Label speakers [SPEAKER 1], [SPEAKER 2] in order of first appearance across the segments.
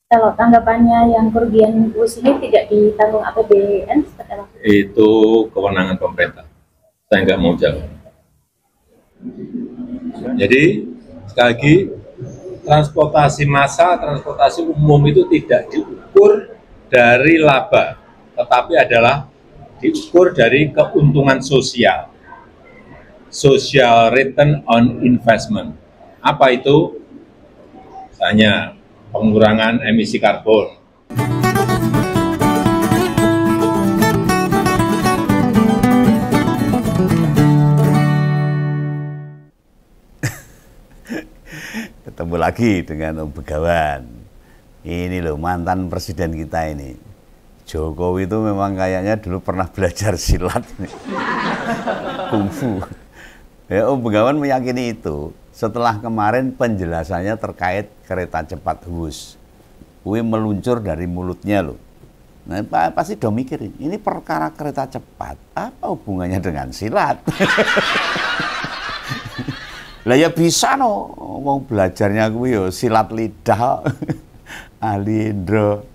[SPEAKER 1] Kalau tanggapannya yang kerugian bus ini tidak ditanggung APBN seperti apa?
[SPEAKER 2] Itu kewenangan pemerintah. Saya nggak mau jawab. Jadi sekali lagi, transportasi massal, transportasi umum itu tidak diukur dari laba, tetapi adalah diukur dari keuntungan sosial, social return on investment. Apa itu? Misalnya pengurangan emisi karbon.
[SPEAKER 3] Ketemu lagi dengan Om Begawan. Ini loh mantan presiden kita ini. Jokowi itu memang kayaknya dulu pernah belajar silat. Kungfu. Ya, Om Begawan meyakini itu setelah kemarin penjelasannya terkait kereta cepat Wus. Wih meluncur dari mulutnya loh. Nah, pasti udah mikirin, ini perkara kereta cepat, apa hubungannya dengan silat? Lah ya bisa no, mau belajarnya gue yo silat lidah, ahli indro,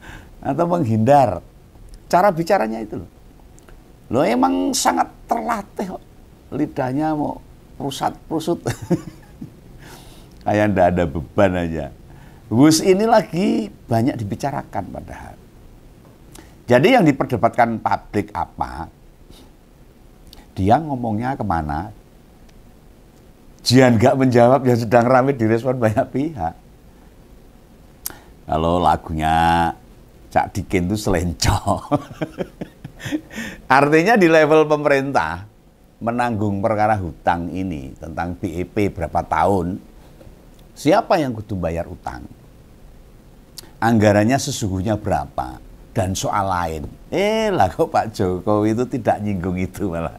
[SPEAKER 3] atau menghindar. Cara bicaranya itu loh. Lo emang sangat terlatih kok. Lidahnya mau prusat-prusut. Kayak ndak ada beban aja. Wus ini lagi banyak dibicarakan padahal. Jadi yang diperdebatkan publik apa? Dia ngomongnya kemana? Jian nggak menjawab yang sedang ramai direspon banyak pihak. Kalau lagunya Cak Dikin itu selenco. Artinya di level pemerintah menanggung perkara hutang ini tentang BEP berapa tahun, siapa yang kudu bayar utang? Anggarannya sesungguhnya berapa? Dan soal lain. Lah kok Pak Jokowi itu tidak nyinggung itu malah.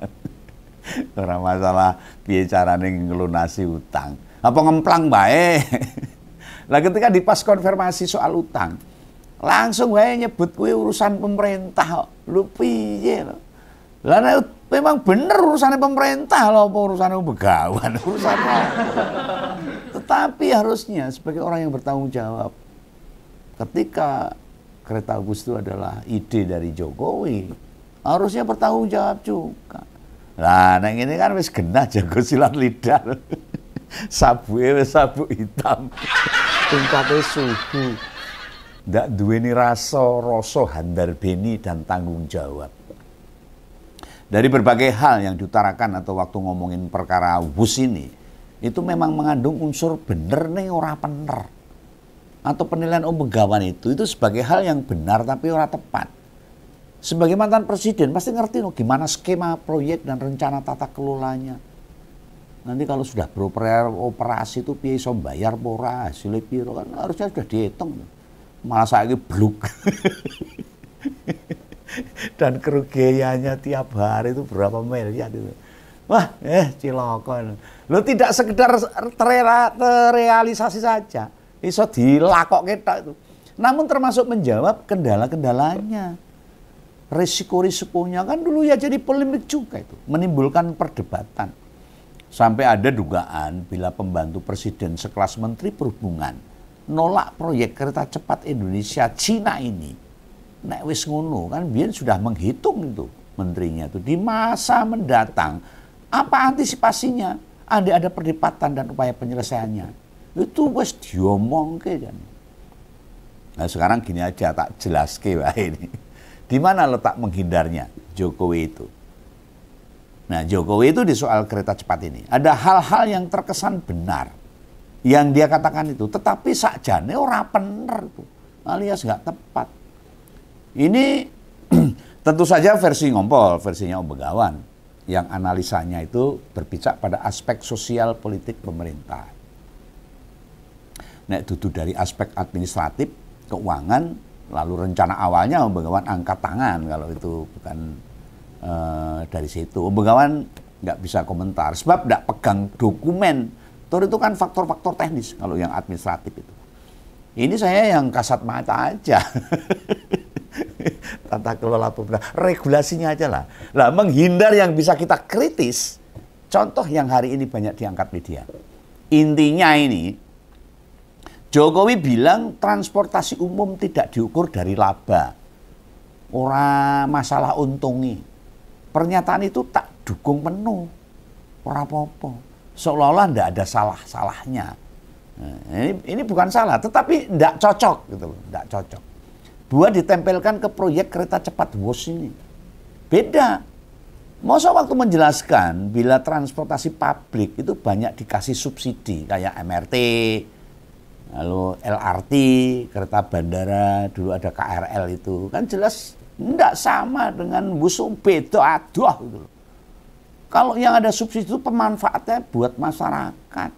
[SPEAKER 3] Orang masalah piye carane ngelunasi utang. Apa ngemplang bae. Lah ketika di pas konfirmasi soal utang, langsung wae nyebut kuwi urusan pemerintah kok. Lu piye lho. Lah memang bener urusannya pemerintah lho apa urusannya Begawan urusannya. Tetapi harusnya sebagai orang yang bertanggung jawab ketika kereta bus itu adalah ide dari Jokowi, harusnya bertanggung jawab juga. Nah, neng ini kan wis genah jago silat lidah. Sabuke wis sabuk hitam. Tingkate suhu. Ndak duweni rasa handar beni dan tanggung jawab. Dari berbagai hal yang diutarakan atau waktu ngomongin perkara bus ini, itu memang mengandung unsur bener nih ora bener. Atau penilaian Om Begawan itu sebagai hal yang benar tapi ora tepat. Sebagai mantan presiden pasti ngerti loh gimana skema proyek dan rencana tata kelolanya. Nanti kalau sudah beroperasi itu piye iso bayar pora hasilnya piro kan harusnya sudah dihitung. Malah saya bluk. Dan kerugiannya tiap hari itu berapa miliar itu. Wah, cilaka. Lo tidak sekedar terrealisasi saja. Iso dilakok kita itu. Namun termasuk menjawab kendala-kendalanya. Risiko-risikonya kan dulu ya jadi polemik juga itu, menimbulkan perdebatan. Sampai ada dugaan bila pembantu presiden sekelas Menteri Perhubungan nolak proyek kereta cepat Indonesia Cina ini. Nek wis ngono kan biyen sudah menghitung itu menterinya itu di masa mendatang apa antisipasinya? Ada perdebatan dan upaya penyelesaiannya. Itu wis diomongke kan. Nah sekarang gini aja tak jelaske wae ini. Di mana letak menghindarnya Jokowi itu? Nah, Jokowi itu di soal kereta cepat ini ada hal-hal yang terkesan benar yang dia katakan itu, tetapi sakjane ora bener itu, alias nggak tepat. Ini tentu saja versi ngompol, versinya Om Begawan yang analisanya itu berpijak pada aspek sosial politik pemerintah. Nek dudu dari aspek administratif, keuangan, lalu rencana awalnya Om Begawan angkat tangan kalau itu bukan dari situ. Om Begawan nggak bisa komentar sebab nggak pegang dokumen. Itu kan faktor-faktor teknis kalau yang administratif itu. Ini saya yang kasat mata aja. Tata kelola pemerintah, regulasinya aja lah. Lah menghindar yang bisa kita kritis. Contoh yang hari ini banyak diangkat media. Intinya ini Jokowi bilang transportasi umum tidak diukur dari laba. Ora masalah untungi. Pernyataan itu tak dukung penuh. Ora apa-apa. Seolah-olah tidak ada salah-salahnya. Nah, ini bukan salah, tetapi tidak cocok gitu loh, tidak cocok. Buat ditempelkan ke proyek kereta cepat WUS ini. Beda. Masa waktu menjelaskan bila transportasi publik itu banyak dikasih subsidi kayak MRT, lalu LRT, kereta bandara, dulu ada KRL itu. Kan jelas tidak sama dengan WUS, beda aduh gitu loh. Kalau yang ada subsidi itu pemanfaatnya buat masyarakat.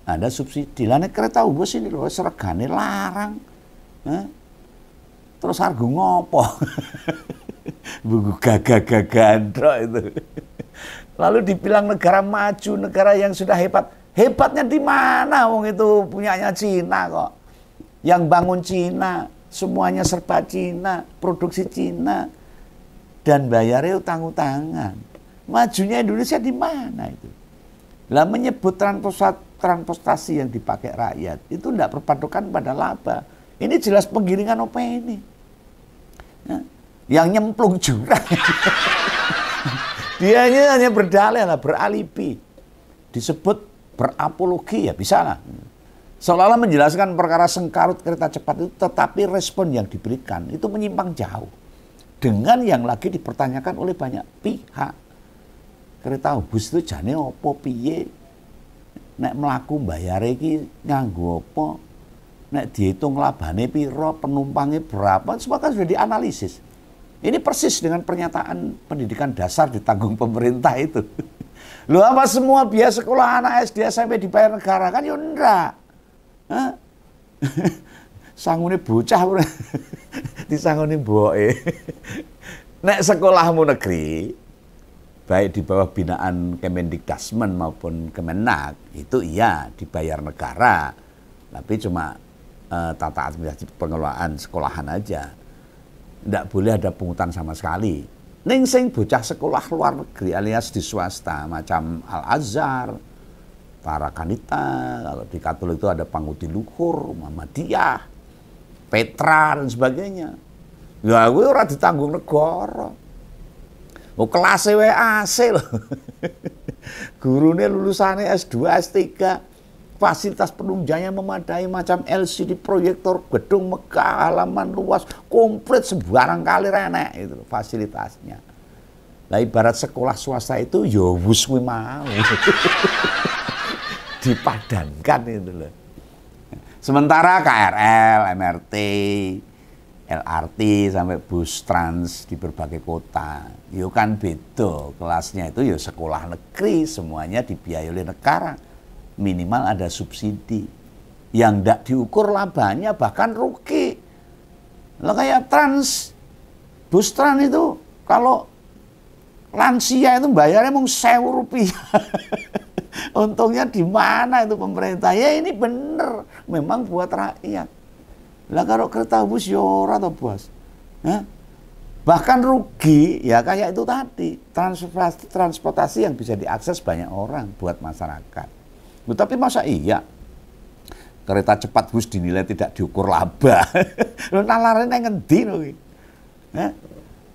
[SPEAKER 3] Ada subsidi. Lah nek kereta WUS ini loh seregane larang. Terus harga ngopo? Buku gagah-gagandro itu. Lalu dibilang negara maju, negara yang sudah hebat. Hebatnya di mana? Wong itu punyanya Cina kok. Yang bangun Cina, semuanya serba Cina, produksi Cina. Dan bayarnya utang-utangan. Majunya Indonesia di mana itu? Lah menyebut transportasi yang dipakai rakyat itu tidak berpatokan pada laba. Ini jelas penggiringan opini. Nah, yang nyemplung jurang. Dia hanya berdalih lah, beralibi. Disebut berapologi ya bisa lah. Seolah-olah menjelaskan perkara sengkarut kereta cepat itu, tetapi respon yang diberikan itu menyimpang jauh. Dengan yang lagi dipertanyakan oleh banyak pihak. Kereta bus itu jane opo piye? Nek mlaku bayare iki nganggo apa? Nek dihitung labane piro, penumpangnya berapa, semua kan sudah dianalisis. Ini persis dengan pernyataan pendidikan dasar ditanggung pemerintah itu. Loh apa semua biaya sekolah anak SD SMP dibayar negara? Kan ya enggak. Sangune bocah disangoni mboke. Nek sekolahmu negeri, baik di bawah binaan Kemendikdasmen maupun Kemenak, itu iya dibayar negara. Tapi cuma tata administrasi pengelolaan sekolahan aja. Tidak boleh ada pungutan sama sekali. Ning sing bocah sekolah luar negeri alias di swasta macam Al-Azhar, Tarakanita, kalau di Katolik itu ada Pangudi Luhur, Muhammadiyah, Petra dan sebagainya. Ya gue ora ditanggung negara. Oh kelas WAC loh. Gurune lulusane S2, S3. Fasilitas penunjangnya memadai macam LCD proyektor, gedung megah, halaman luas, komplit sembarang kali renek itu fasilitasnya. Nah ibarat sekolah swasta itu ya wus kuwi mau. Dipadankan itu loh. Sementara KRL, MRT, LRT sampai bus trans di berbagai kota, yo kan beda kelasnya itu ya sekolah negeri, semuanya dibiayai oleh negara. Minimal ada subsidi. Yang tidak diukur labanya bahkan rugi. Lah kayak bus trans itu kalau lansia itu bayarnya mau 1.000 rupiah. Untungnya di mana itu pemerintah? Ya ini bener, memang buat rakyat. Lah kalau kereta bus ya ora to, Bos. Bahkan rugi ya kayak itu tadi, transportasi yang bisa diakses banyak orang buat masyarakat. Tapi masa iya kereta cepat bus dinilai tidak diukur laba? Lho nalarane nang ngendi lho iki?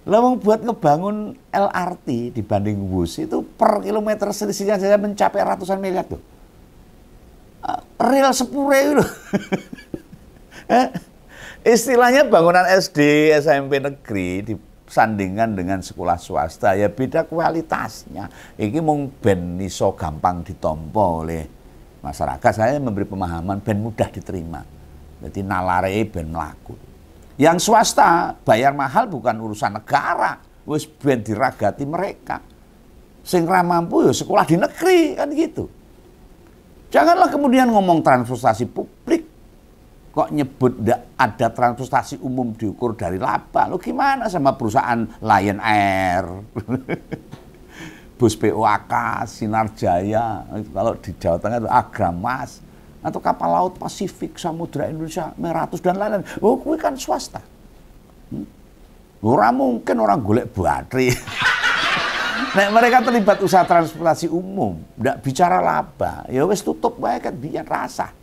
[SPEAKER 3] Lah wong buat ngebangun LRT dibanding bus itu per kilometer selisihnya saja mencapai ratusan miliar tuh. Real sepure itu. Istilahnya bangunan SD, SMP negeri disandingkan dengan sekolah swasta ya beda kualitasnya. Iki mung ben iso gampang ditampa oleh masyarakat. Saya memberi pemahaman ben mudah diterima. Jadi nalare ben mlaku. Yang swasta bayar mahal bukan urusan negara, wis ben diragati mereka. Sing ra mampu ya sekolah di negeri kan gitu. Janganlah kemudian ngomong transportasi publik kok nyebut ada transportasi umum diukur dari laba. Lo gimana sama perusahaan Lion Air? Bus POAK, Sinar Jaya, kalau di Jawa Tengah itu Agramas, atau kapal laut Pasifik, Samudra Indonesia, Meratus dan lain-lain. Oh, kuwi kan swasta. Ora mungkin orang golek baterai. Nek mereka terlibat usaha transportasi umum, ndak bicara laba, ya wis tutup wae kan biar rasa.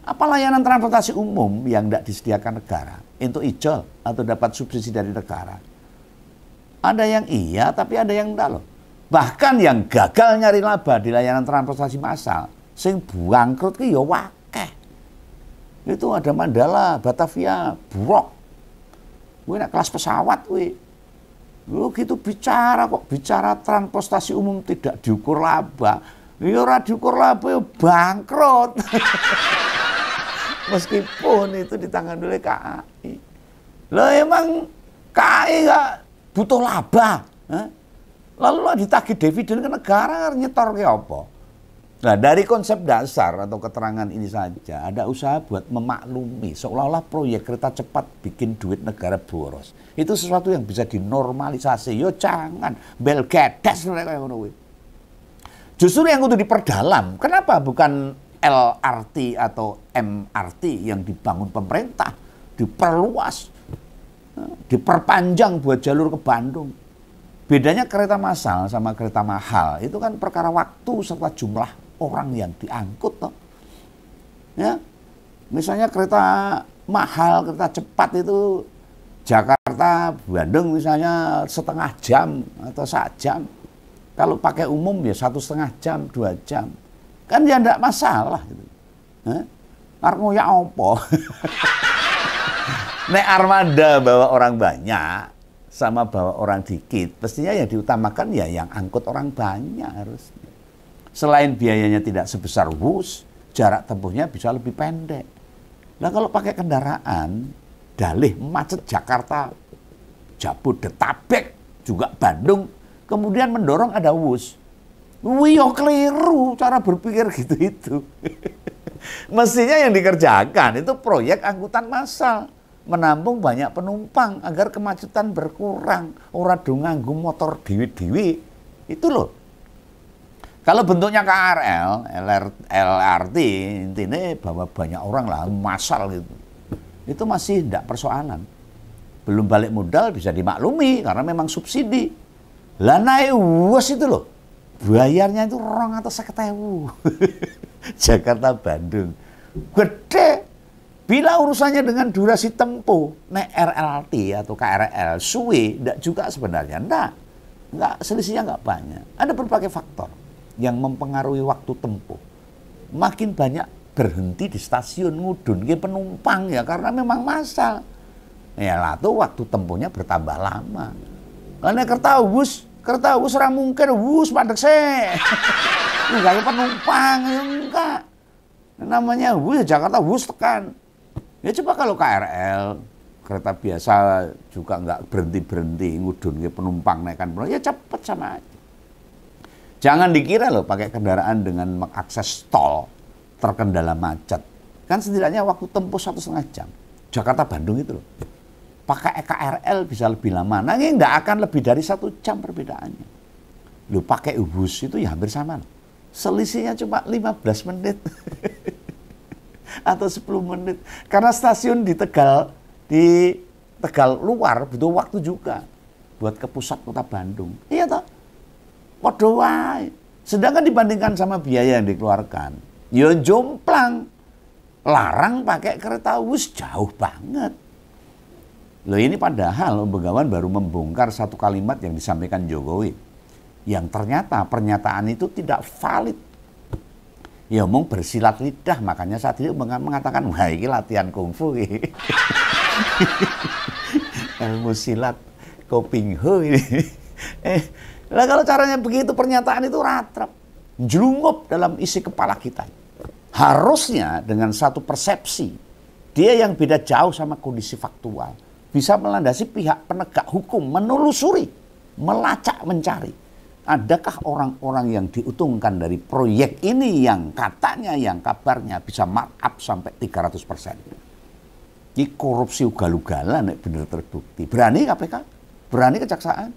[SPEAKER 3] Apa layanan transportasi umum yang tidak disediakan negara untuk ijol atau dapat subsidi dari negara? Ada yang iya, tapi ada yang enggak loh. Bahkan yang gagal nyari laba di layanan transportasi massal, sing bangkrut ki ya wakeh. Itu ada Mandala, Batavia, Buruk. Gue nak kelas pesawat gue. Lu gitu bicara kok, bicara transportasi umum tidak diukur laba. Ya ora diukur laba ya bangkrut. Meskipun itu ditangani oleh KAI. Lah emang KAI nggak butuh laba. Lalu lah ditagih dividen ke negara nyetor ke apa? Nah dari konsep dasar atau keterangan ini saja ada usaha buat memaklumi seolah-olah proyek kereta cepat bikin duit negara boros. Itu sesuatu yang bisa dinormalisasi. Yo jangan bel gedes kayak ngono. Justru yang untuk diperdalam. Kenapa bukan LRT atau MRT yang dibangun pemerintah, diperluas, diperpanjang buat jalur ke Bandung. Bedanya kereta massal sama kereta mahal itu kan perkara waktu serta jumlah orang yang diangkut. Toh. Ya, misalnya kereta mahal, kereta cepat itu Jakarta, Bandung misalnya setengah jam atau 1 jam. Kalau pakai umum ya 1,5 jam, 2 jam. Kan ya enggak masalah gitu. Arep ya apa? Nek armada bawa orang banyak sama bawa orang dikit, pastinya yang diutamakan ya yang angkut orang banyak harus. Selain biayanya tidak sebesar bus, jarak tempuhnya bisa lebih pendek. Nah kalau pakai kendaraan, dalih macet Jakarta, Jabodetabek, juga Bandung, kemudian mendorong ada Wus. Wih, keliru cara berpikir gitu itu. Mestinya yang dikerjakan itu proyek angkutan massal, menampung banyak penumpang agar kemacetan berkurang, ora do nganggo motor dewi-dewi. Itu loh. Kalau bentuknya KRL, LRT, intinya bawa banyak orang lah, massal gitu. Itu masih tidak persoalan. Belum balik modal bisa dimaklumi karena memang subsidi. Lah naik Wus itu loh. Bayarnya itu 250.000. Jakarta Bandung. Gede. Bila urusannya dengan durasi tempuh, naik RLT atau KRL, suwe, enggak juga sebenarnya. Enggak, selisihnya enggak banyak. Ada berbagai faktor yang mempengaruhi waktu tempuh. Makin banyak berhenti di stasiun ngudun ke penumpang ya karena memang massal. Ya lah tuh waktu tempuhnya bertambah lama. Karena kereta Wus ora mungkin Wus mandek sih. Enggak penumpang enggak. Namanya Wus Jakarta Wus tekan. Ya coba kalau KRL kereta biasa juga enggak berhenti ngudun ke penumpang naikkan penumpang ya cepet sama aja. Jangan dikira loh pakai kendaraan dengan mengakses tol terkendala macet. Kan setidaknya waktu tempuh 1,5 jam. Jakarta Bandung itu loh. Pakai KRL bisa lebih lama. Nah ini nggak akan lebih dari 1 jam perbedaannya. Lu pakai bus itu ya hampir sama. Selisihnya cuma 15 menit. Atau 10 menit. Karena stasiun di Tegal luar butuh waktu juga. Buat ke pusat kota Bandung. Iya toh? Padha wae. Sedangkan dibandingkan sama biaya yang dikeluarkan. Ya jomplang. Larang pakai kereta Wus jauh banget. Loh ini padahal Om Begawan baru membongkar satu kalimat yang disampaikan Jokowi. Yang ternyata pernyataan itu tidak valid. Ya omong bersilat lidah, makanya saat ini mengatakan, wah ini latihan kungfu. Ilmu silat Koping Ho ini. Lah kalau caranya begitu pernyataan itu ratrap. Jelungup dalam isi kepala kita. Harusnya dengan satu persepsi, dia yang beda jauh sama kondisi faktual. Bisa melandasi pihak penegak hukum, menelusuri, melacak, mencari. Adakah orang-orang yang diuntungkan dari proyek ini yang katanya, yang kabarnya bisa markup sampai 300%. Ini korupsi ugal-ugalan benar terbukti. Berani KPK, berani kejaksaan,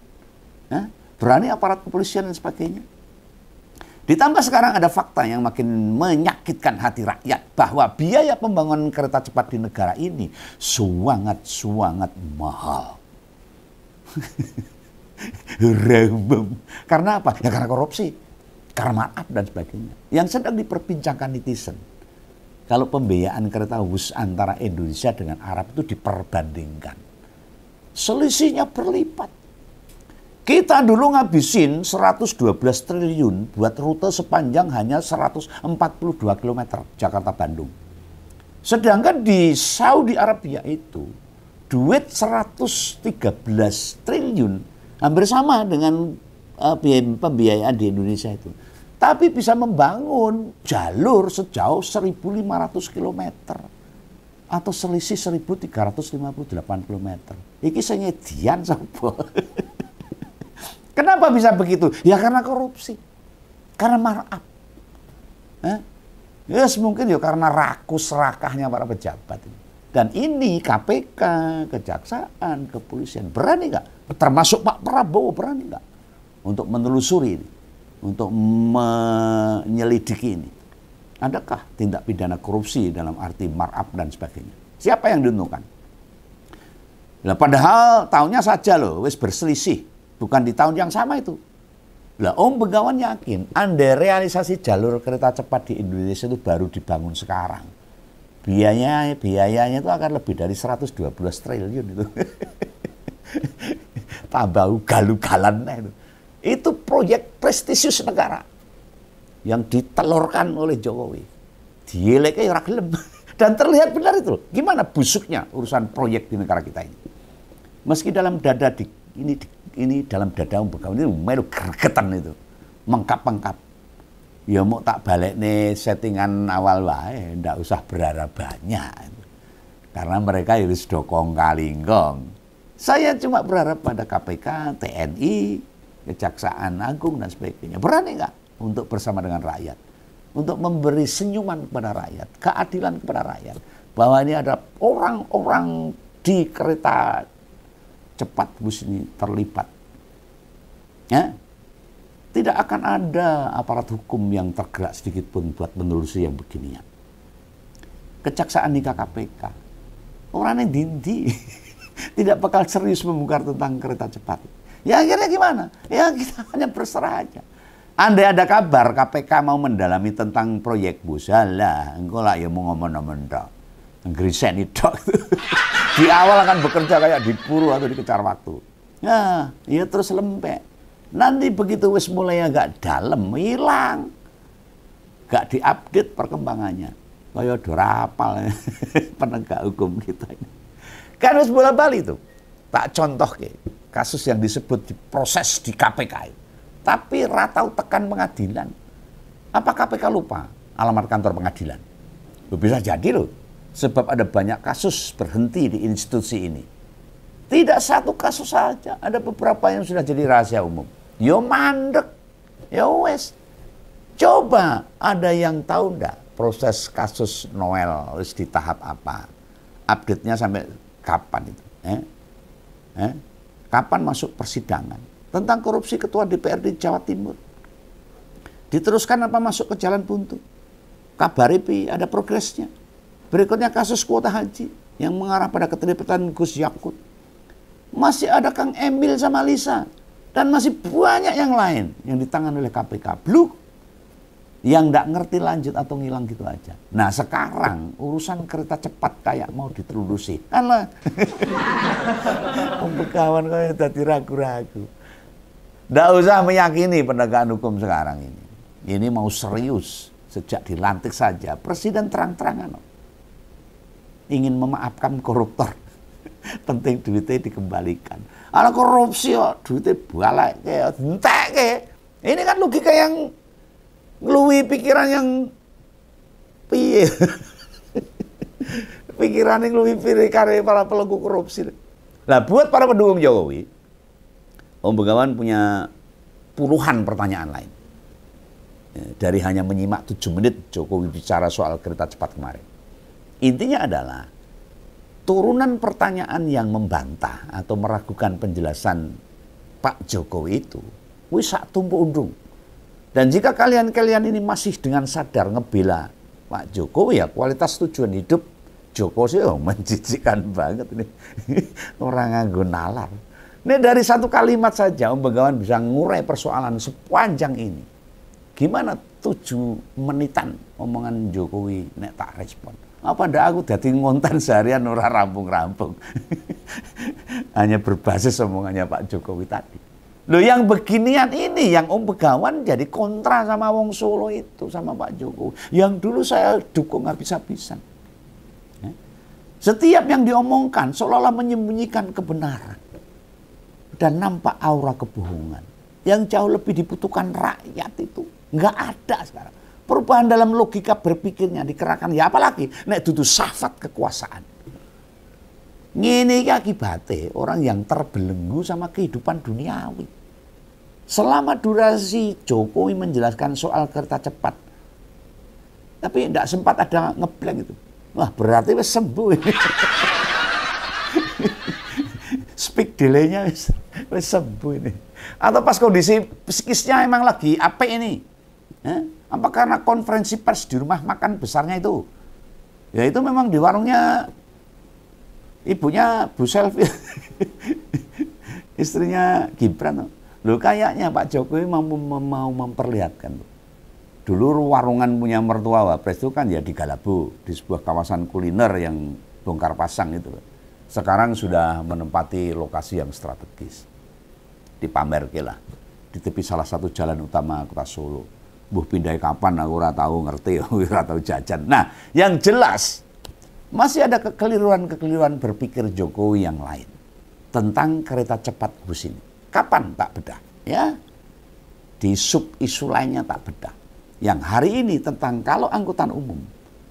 [SPEAKER 3] berani aparat kepolisian dan sebagainya. Ditambah sekarang ada fakta yang makin menyakitkan hati rakyat bahwa biaya pembangunan kereta cepat di negara ini sangat mahal. Rembem. Karena apa? Ya karena korupsi, karena markup dan sebagainya. Yang sedang diperbincangkan netizen. kalau pembiayaan kereta bus antara Indonesia dengan Arab itu diperbandingkan, selisihnya berlipat. Kita dulu ngabisin 112 triliun buat rute sepanjang hanya 142 km Jakarta-Bandung. Sedangkan di Saudi Arabia itu duit 113 triliun, hampir sama dengan pembiayaan di Indonesia itu. Tapi bisa membangun jalur sejauh 1.500 km atau selisih 1.358 km. Iki sing edian sapa? Kenapa bisa begitu? Ya karena korupsi, karena markup. Yes, mungkin ya karena rakus serakahnya para pejabat. Dan ini KPK, Kejaksaan, Kepolisian berani nggak? Termasuk Pak Prabowo berani nggak untuk menelusuri ini, untuk menyelidiki ini? Adakah tindak pidana korupsi dalam arti markup dan sebagainya? Siapa yang diuntungkan? Nah, padahal tahunnya saja loh, wis berselisih, bukan di tahun yang sama itu. Lah, Om Begawan yakin, andai realisasi jalur kereta cepat di Indonesia itu baru dibangun sekarang, biayanya itu akan lebih dari 112 triliun itu. Tambah ugal-ugalannya itu. Itu proyek prestisius negara yang ditelurkan oleh Jokowi. Dieleke ora gelem. Dan terlihat benar itu. Gimana busuknya urusan proyek di negara kita ini. Meski dalam dada ini dalam dada Om Begawan ini melu gregetan itu. Mengkap-mengkap. Ya mau tak balik nih settingan awal wae, ndak usah berharap banyak. Karena mereka harus dokong kalingkong. Saya cuma berharap pada KPK, TNI, Kejaksaan Agung dan sebagainya. Berani nggak untuk bersama dengan rakyat, untuk memberi senyuman kepada rakyat, keadilan kepada rakyat, bahwa ini ada orang-orang di kereta cepat bus ini terlibat. Ya, tidak akan ada aparat hukum yang tergerak sedikit pun buat menelusuri yang beginian. Kejaksaan nikah KPK, orang yang dindi tidak bakal serius membongkar tentang kereta cepat. Ya akhirnya gimana? Ya kita hanya berserah aja. Andai ada kabar KPK mau mendalami tentang proyek bus, alah, engkau lah ya mau ngomong-ngomong dok. Ngerisen itu. Di awal akan bekerja kayak diburu atau dikejar waktu. Ya terus lempek. Nanti begitu wis mulai agak dalam, hilang. Gak diupdate perkembangannya. Kayak dorapal penegak hukum kita ini. Kan wis bola-bali tuh. Tak contoh kasus yang disebut diproses di KPK itu. Tapi ratau tekan pengadilan. Apa KPK lupa alamat kantor pengadilan? Bisa jadi loh. Sebab ada banyak kasus berhenti di institusi ini. Tidak satu kasus saja. Ada beberapa yang sudah jadi rahasia umum. Yo mandek. Ya wes. Coba ada yang tahu enggak proses kasus Noel di tahap apa? Update-nya sampai kapan itu? Kapan masuk persidangan tentang korupsi ketua DPRD Jawa Timur? Diteruskan apa masuk ke jalan buntu? Kabaripi ada progresnya. Berikutnya kasus kuota haji yang mengarah pada keterlibatan Gus Yakut. Masih ada Kang Emil sama Lisa dan masih banyak yang lain yang ditangani oleh KPK. Blue yang nggak ngerti lanjut atau ngilang gitu aja. Nah sekarang urusan kereta cepat kayak mau ditelurusi. Alah, Om Begawan kayak tadi ragu-ragu. Nggak usah meyakini penegakan hukum sekarang ini. Ini mau serius sejak dilantik saja. Presiden terang-terangan ingin memaafkan koruptor. Penting duitnya dikembalikan. Ala korupsi kok duitnya balik kayak entek kayak. Ini kan logika yang ngeluwi pikiran yang piye. Pikiran yang ngeluwi pikiran para pelaku korupsi. Nah, buat para pendukung Jokowi, Om Begawan punya puluhan pertanyaan lain. Dari hanya menyimak 7 menit Jokowi bicara soal kereta cepat kemarin. Intinya adalah turunan pertanyaan yang membantah atau meragukan penjelasan Pak Jokowi itu wis sak tumpuk undung. Dan jika kalian ini masih dengan sadar ngebela Pak Jokowi, ya kualitas tujuan hidup Jokowi sih menjijikkan banget ini. Orang nganggo nalar. Ini dari satu kalimat saja Om Begawan bisa ngurai persoalan sepanjang ini. Gimana 7 menitan omongan Jokowi nek tak respon. Apa ndak aku dadi ngonten seharian ora rampung-rampung. Hanya berbasis omongannya Pak Jokowi tadi. Loh, yang beginian ini yang Om Begawan jadi kontra sama wong Solo itu, sama Pak Jokowi. Yang dulu saya dukung habis-habisan. Ya. Setiap yang diomongkan seolah-olah menyembunyikan kebenaran. Dan nampak aura kebohongan. Yang jauh lebih dibutuhkan rakyat itu. Nggak ada sekarang. Perubahan dalam logika berpikirnya dikerahkan. Ya apalagi, nek dudu syahwat kekuasaan. Ngene iki akibate orang yang terbelenggu sama kehidupan duniawi. Selama durasi Jokowi menjelaskan soal kereta cepat, tapi tidak sempat ada ngeblank itu. Wah, berarti wis sembuh ini. Speak delay-nya wis sembuh ini. Atau pas kondisi psikisnya emang lagi apik ini. Apa karena konferensi pers di rumah makan besarnya itu? Ya itu memang di warungnya ibunya Bu Selvi, istrinya Gibran. Loh, kayaknya Pak Jokowi mau memperlihatkan. Dulu warungan punya mertua Wapres itu kan ya di Galabu, di sebuah kawasan kuliner yang bongkar pasang itu. Sekarang sudah menempati lokasi yang strategis. Dipamerke lah, di tepi salah satu jalan utama kota Solo. Buh pindai kapan aku ora tahu ngerti, ora tahu jajan. Nah, yang jelas masih ada kekeliruan-kekeliruan berpikir Jokowi yang lain tentang kereta cepat bus ini. Kapan tak bedah? Ya, di sub isu lainnya tak bedah. Yang hari ini tentang kalau angkutan umum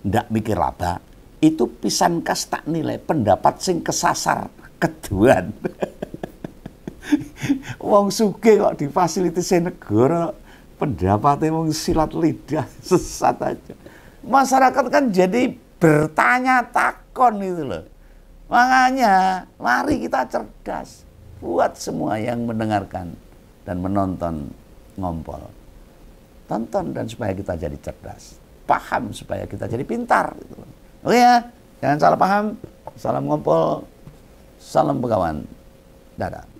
[SPEAKER 3] ndak mikir laba, itu pisan kas tak nilai pendapat sing kesasar keduan. Wong sugih kok difasilitasi negara, pendapatnya wong silat lidah, sesat aja. Masyarakat kan jadi bertanya takon itu loh. Makanya mari kita cerdas. Buat semua yang mendengarkan dan menonton Ngompol. Tonton dan supaya kita jadi cerdas. Paham supaya kita jadi pintar. Oke ya, jangan salah paham. Salam Ngompol, salam Begawan. Dadah.